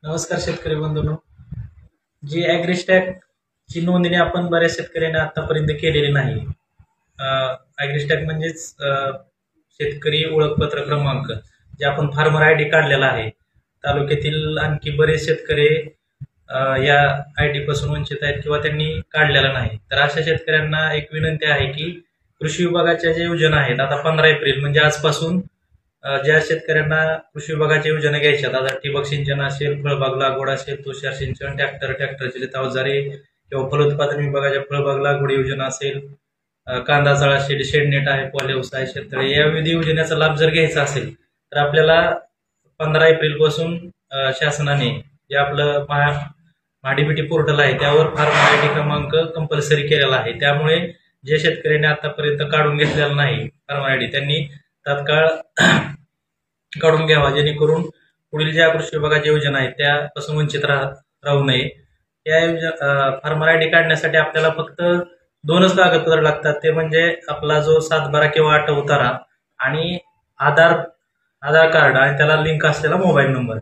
नमस्कार शेतकरी बंधूंनो. जी ॲग्रिस्टॅग ची नोंदणी आपण बऱ्याच शेतकऱ्यांनी आतापर्यंत केलेली नाही. ॲग्रिस्टॅग म्हणजेच शेतकरी ओळखपत्र क्रमांक, जे आपण फार्मर आय डी काढलेला आहे. तालुक्यातील आणखी बरेच शेतकरी या आय डी पासून वंचित आहेत किंवा त्यांनी काढलेला नाही. तर अशा शेतकऱ्यांना एक विनंती आहे की कृषी विभागाच्या ज्या योजना आहेत, आता 15 एप्रिल म्हणजे आजपासून ज्या शेतकऱ्यांना कृषी विभागाच्या योजना घ्यायच्या, आता ठिबक सिंचन असेल, फळबाग लागवड असेल, तुषार सिंचन, ट्रॅक्टरचे अवजारे किंवा फलोत्पादन विभागाच्या फळबाग लागवड योजना असेल, कांदा चाळ असेल, शेडनेट आहे, व्यवसाय शेततळे, या विविध योजनेचा लाभ जर घ्यायचा असेल तर आपल्याला 15 एप्रिल पासून शासनाने जे आपलं महाडीबीटी पोर्टल आहे त्यावर फार्मर आय डी क्रमांक कंपल्सरी केलेला आहे. त्यामुळे जे शेतकऱ्यांनी आतापर्यंत काढून घेतलेला नाही फार्मर आय डी, त्यांनी तात्काळ काढून घ्यावा, जेणेकरून पुढील ज्या कृषी विभागाच्या योजना आहेत त्यापासून वंचित राहू नये. या फार्मर आय डी काढण्यासाठी आपल्याला फक्त 2च कागदपत्र लागतात. ते म्हणजे आपला जो 7/12 किंवा 8 उतारा आणि आधार कार्ड आणि त्याला लिंक असलेला मोबाईल नंबर.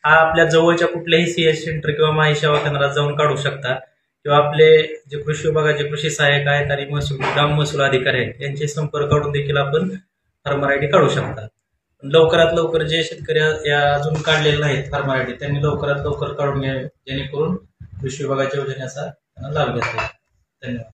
हा आपल्या जवळच्या कुठल्याही सीएस सेंटर किंवा माहिती सेवा केंद्रात जाऊन काढू शकता, किंवा आपले जे कृषी विभागाचे कृषी सहाय्यक आहेत आणि ग्राम महसूल अधिकारी आहेत यांचे संपर्क काढून देखील आपण फार्मर आय डी काढू शकता. लवकरात लवकर जे शेतकरी या अजून काढलेले नाहीत फार्मर आय डी, त्यांनी लवकरात लवकर काढून घ्यावे, जेणेकरून कृषी विभागाच्या योजनेचा लाभ घेता येईल. धन्यवाद.